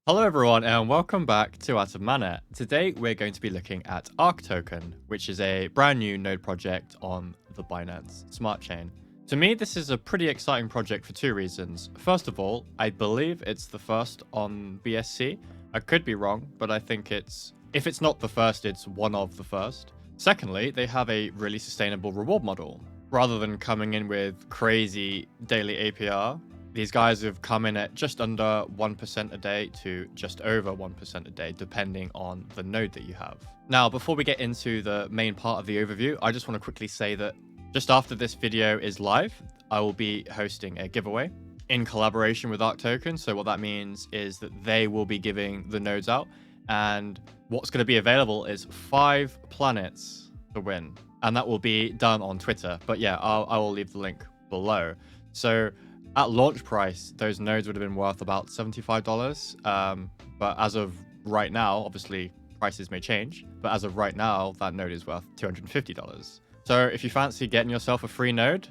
Hello everyone and welcome back to atArc. Today we're going to be looking at ARC token, which is a brand new node project on the Binance Smart Chain. To me, this is a pretty exciting project for two reasons. First of all, I believe it's the first on BSC. I could be wrong, but I think if it's not the first, it's one of the first. Secondly, they have a really sustainable reward model. Rather than coming in with crazy daily APR, these guys have come in at just under 1% a day to just over 1% a day, depending on the node that you have. Now, before we get into the main part of the overview, I just want to quickly say that just after this video is live, I will be hosting a giveaway in collaboration with ARC Token. So what that means is that they will be giving the nodes out, and what's going to be available is 5 planets to win. And that will be done on Twitter. But yeah, I will leave the link below. So at launch price, those nodes would have been worth about $75. But as of right now, obviously prices may change, but as of right now, that node is worth $250. So if you fancy getting yourself a free node,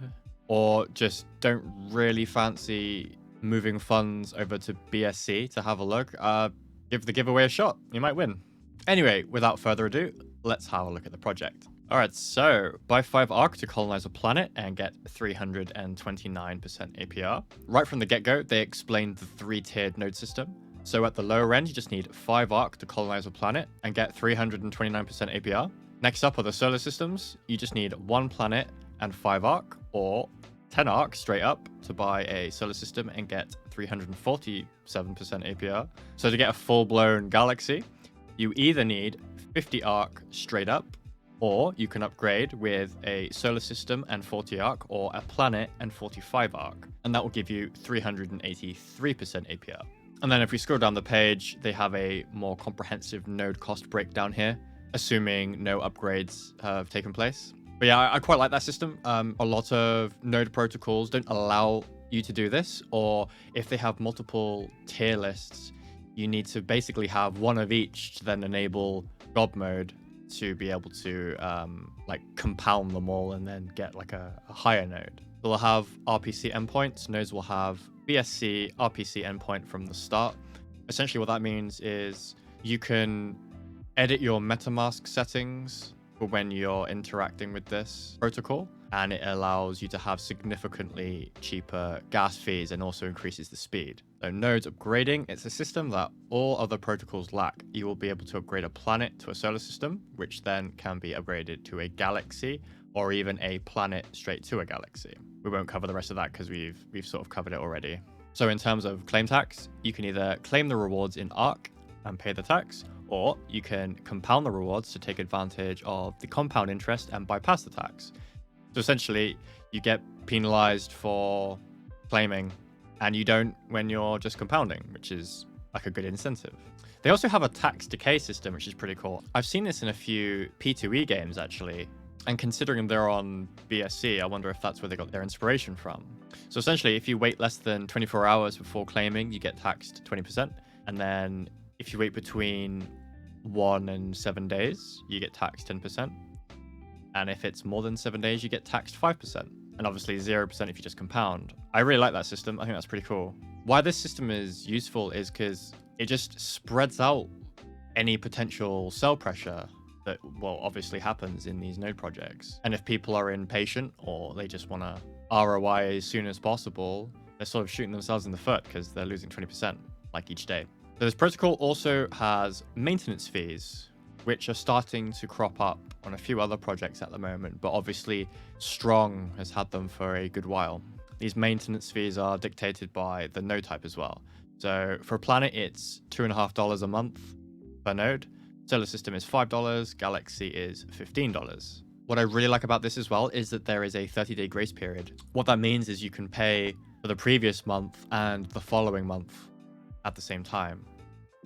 or just don't really fancy moving funds over to BSC to have a look, give the giveaway a shot. You might win. Anyway, without further ado, let's have a look at the project. Alright, so buy 5 ARC to colonize a planet and get 329% APR. Right from the get-go, they explained the 3-tiered node system. So at the lower end, you just need 5 ARC to colonize a planet and get 329% APR. Next up are the solar systems. You just need 1 planet and 5 ARC, or 10 ARC straight up to buy a solar system and get 347% APR. So to get a full-blown galaxy, you either need 50 ARC straight up, or you can upgrade with a solar system and 40 ARC, or a planet and 45 ARC, and that will give you 383% APR. And then if we scroll down the page, they have a more comprehensive node cost breakdown here, assuming no upgrades have taken place. But yeah, I quite like that system. A lot of node protocols don't allow you to do this, or if they have multiple tier lists, you need to basically have one of each to then enable God mode to be able to like compound them all and then get like a higher node. They'll have RPC endpoints. Nodes will have BSC RPC endpoint from the start. Essentially what that means is you can edit your MetaMask settings for when you're interacting with this protocol, and it allows you to have significantly cheaper gas fees and also increases the speed. So nodes upgrading, it's a system that all other protocols lack. You will be able to upgrade a planet to a solar system, which then can be upgraded to a galaxy, or even a planet straight to a galaxy. We won't cover the rest of that because we've sort of covered it already. So in terms of claim tax, you can either claim the rewards in ARC and pay the tax, or you can compound the rewards to take advantage of the compound interest and bypass the tax. So essentially, you get penalized for claiming, and you don't when you're just compounding, which is like a good incentive. They also have a tax decay system, which is pretty cool. I've seen this in a few P2E games, actually. And considering they're on BSC, I wonder if that's where they got their inspiration from. So essentially, if you wait less than 24 hours before claiming, you get taxed 20%. And then if you wait between 1 and 7 days, you get taxed 10%. And if it's more than 7 days, you get taxed 5%. And obviously 0% if you just compound. I really like that system. I think that's pretty cool. Why this system is useful is because it just spreads out any potential sell pressure that, well, obviously happens in these node projects. And if people are impatient or they just want to ROI as soon as possible, they're sort of shooting themselves in the foot because they're losing 20% like each day. So this protocol also has maintenance fees, which are starting to crop up on a few other projects at the moment, but obviously Strong has had them for a good while. These maintenance fees are dictated by the node type as well. So for a planet, it's $2.50 a month per node. Solar system is $5, Galaxy is $15. What I really like about this as well is that there is a 30-day grace period. What that means is you can pay for the previous month and the following month at the same time.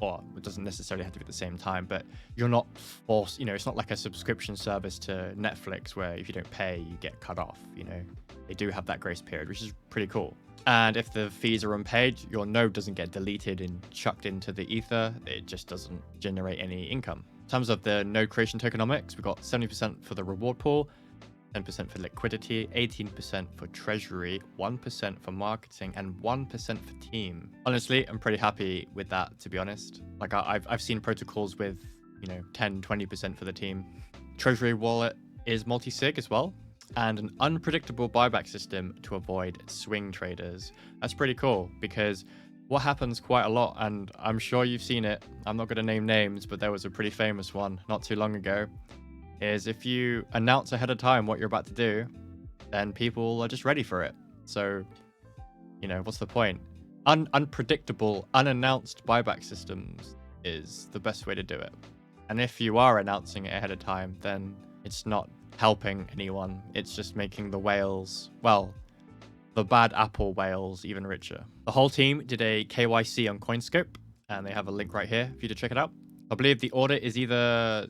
Or it doesn't necessarily have to be at the same time, but you're not forced, it's not like a subscription service to Netflix where if you don't pay, you get cut off, They do have that grace period, which is pretty cool. And if the fees are unpaid, your node doesn't get deleted and chucked into the ether. It just doesn't generate any income. In terms of the node creation tokenomics, we've got 70% for the reward pool, 10% for liquidity, 18% for treasury, 1% for marketing, and 1% for team. Honestly, I'm pretty happy with that, to be honest. Like I've seen protocols with, 10, 20% for the team. Treasury wallet is multi-sig as well, and an unpredictable buyback system to avoid swing traders. That's pretty cool, because what happens quite a lot, and I'm sure you've seen it, I'm not going to name names, but there was a pretty famous one not too long ago, is if you announce ahead of time what you're about to do, then people are just ready for it. So, what's the point? Unpredictable, unannounced buyback systems is the best way to do it. And if you are announcing it ahead of time, then it's not helping anyone. It's just making the whales, well, the bad apple whales even richer. The whole team did a KYC on CoinScope, and they have a link right here for you to check it out. I believe the audit is either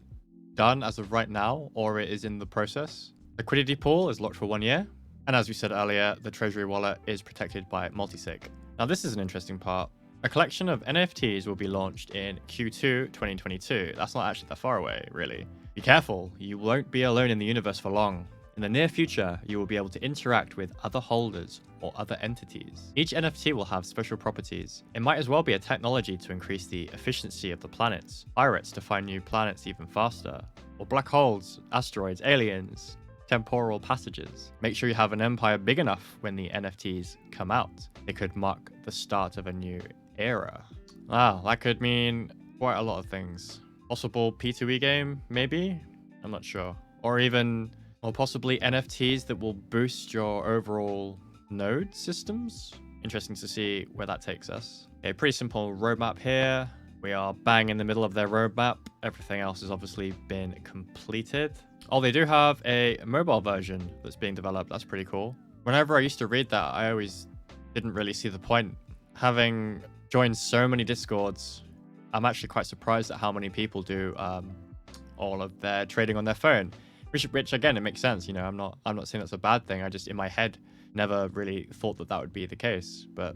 done as of right now, or it is in the process. Liquidity pool is locked for 1 year. And as we said earlier, the treasury wallet is protected by multisig. Now this is an interesting part. A collection of NFTs will be launched in Q2 2022. That's not actually that far away, really. Be careful, you won't be alone in the universe for long. In the near future, you will be able to interact with other holders or other entities. Each NFT will have special properties. It might as well be a technology to increase the efficiency of the planets, pirates to find new planets even faster, or black holes, asteroids, aliens, temporal passages. Make sure you have an empire big enough when the NFTs come out. It could mark the start of a new era. Wow, that could mean quite a lot of things. Possible P2E game, maybe? I'm not sure. Or possibly NFTs that will boost your overall node systems. Interesting to see where that takes us. Okay, pretty simple roadmap here. We are bang in the middle of their roadmap. Everything else has obviously been completed. Oh, they do have a mobile version that's being developed. That's pretty cool. Whenever I used to read that, I always didn't really see the point. Having joined so many Discords, I'm actually quite surprised at how many people do all of their trading on their phone. Which again, it makes sense. I'm not saying that's a bad thing. I just, in my head, never really thought that would be the case. But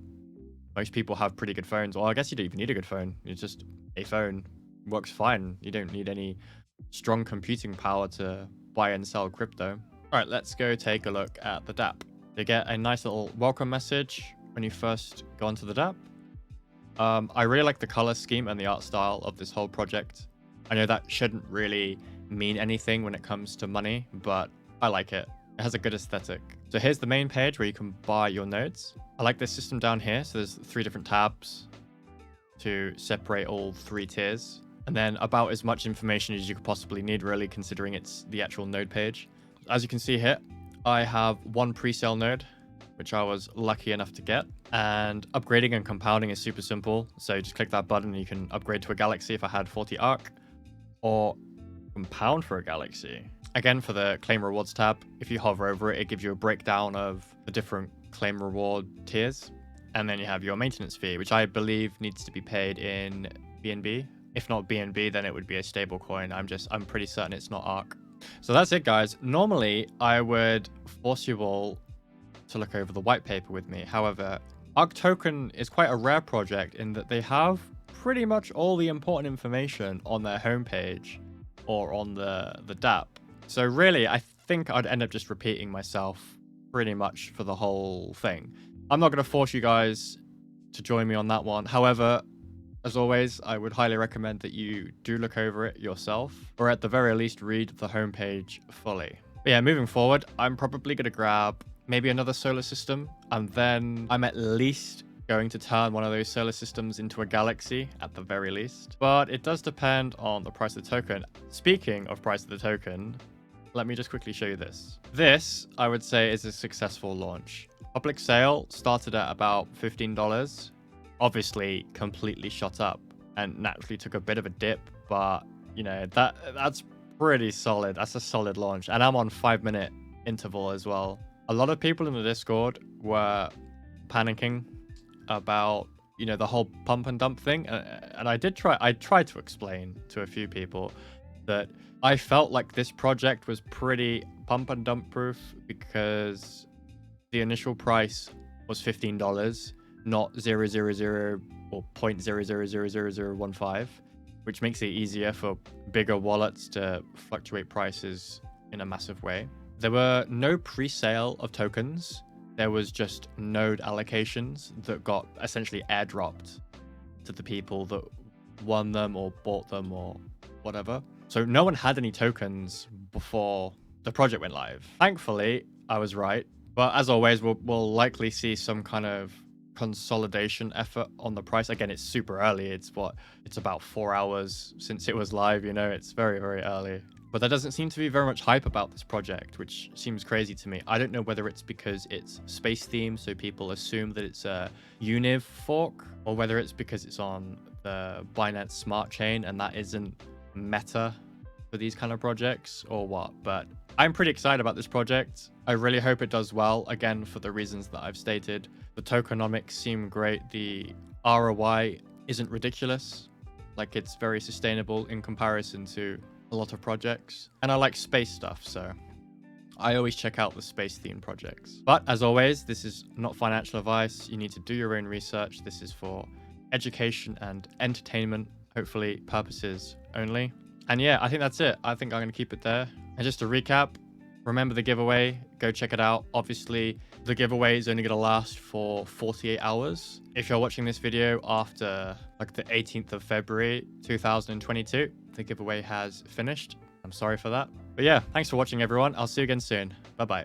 most people have pretty good phones. Well, I guess you don't even need a good phone. It's just a phone. Works fine. You don't need any strong computing power to buy and sell crypto. All right, let's go take a look at the dApp. You get a nice little welcome message when you first go onto the dApp. I really like the color scheme and the art style of this whole project. I know that shouldn't really mean anything when it comes to money, but I like it. It has a good aesthetic. So here's the main page where you can buy your nodes. I like this system down here. So there's 3 different tabs to separate all 3 tiers. And then about as much information as you could possibly need, really, considering it's the actual node page. As you can see here, I have 1 pre-sale node, which I was lucky enough to get. And upgrading and compounding is super simple. So you just click that button and you can upgrade to a galaxy if I had 40 ARC, or compound for a galaxy. Again, for the claim rewards tab, if you hover over it, it gives you a breakdown of the different claim reward tiers. And then you have your maintenance fee, which I believe needs to be paid in BNB. If not BNB, then it would be a stable coin. I'm pretty certain it's not ARC. So that's it, guys. Normally, I would force you all to look over the white paper with me. However, ARC Token is quite a rare project in that they have pretty much all the important information on their homepage or on the dApp. So really, I think I'd end up just repeating myself pretty much for the whole thing. I'm not going to force you guys to join me on that one. However, as always, I would highly recommend that you do look over it yourself, or at the very least read the homepage fully. But yeah, moving forward, I'm probably going to grab maybe another solar system, and then I'm at least going to turn one of those solar systems into a galaxy at the very least. But it does depend on the price of the token. Speaking of price of the token, let me just quickly show you this. This, I would say, is a successful launch. Public sale started at about $15. Obviously, completely shot up and naturally took a bit of a dip, but that's pretty solid. That's a solid launch, and I'm on 5-minute interval as well. A lot of people in the Discord were panicking about the whole pump and dump thing, and I tried to explain to a few people that I felt like this project was pretty pump and dump proof because the initial price was $15, not 0.000 or 0.000015, which makes it easier for bigger wallets to fluctuate prices in a massive way. There were no pre-sale of tokens. There was just node allocations that got essentially airdropped to the people that won them or bought them or whatever. So no one had any tokens before the project went live. Thankfully, I was right. But as always, we'll likely see some kind of consolidation effort on the price. Again, it's super early. It's about 4 hours since it was live, you know, it's very, very early. But there doesn't seem to be very much hype about this project, which seems crazy to me. I don't know whether it's because it's space themed, so people assume that it's a Univ fork, or whether it's because it's on the Binance Smart Chain and that isn't meta for these kind of projects, or what. But I'm pretty excited about this project. I really hope it does well, again, for the reasons that I've stated. The tokenomics seem great. The ROI isn't ridiculous. Like, it's very sustainable in comparison to a lot of projects. And I like space stuff, so I always check out the space themed projects. But as always, this is not financial advice. You need to do your own research. This is for education and entertainment, hopefully purposes only. And yeah, I think that's it. I think I'm going to keep it there. And just to recap, remember the giveaway, go check it out. Obviously, the giveaway is only going to last for 48 hours. If you're watching this video after like the 18th of February, 2022, the giveaway has finished. I'm sorry for that. But yeah, thanks for watching, everyone. I'll see you again soon. Bye-bye.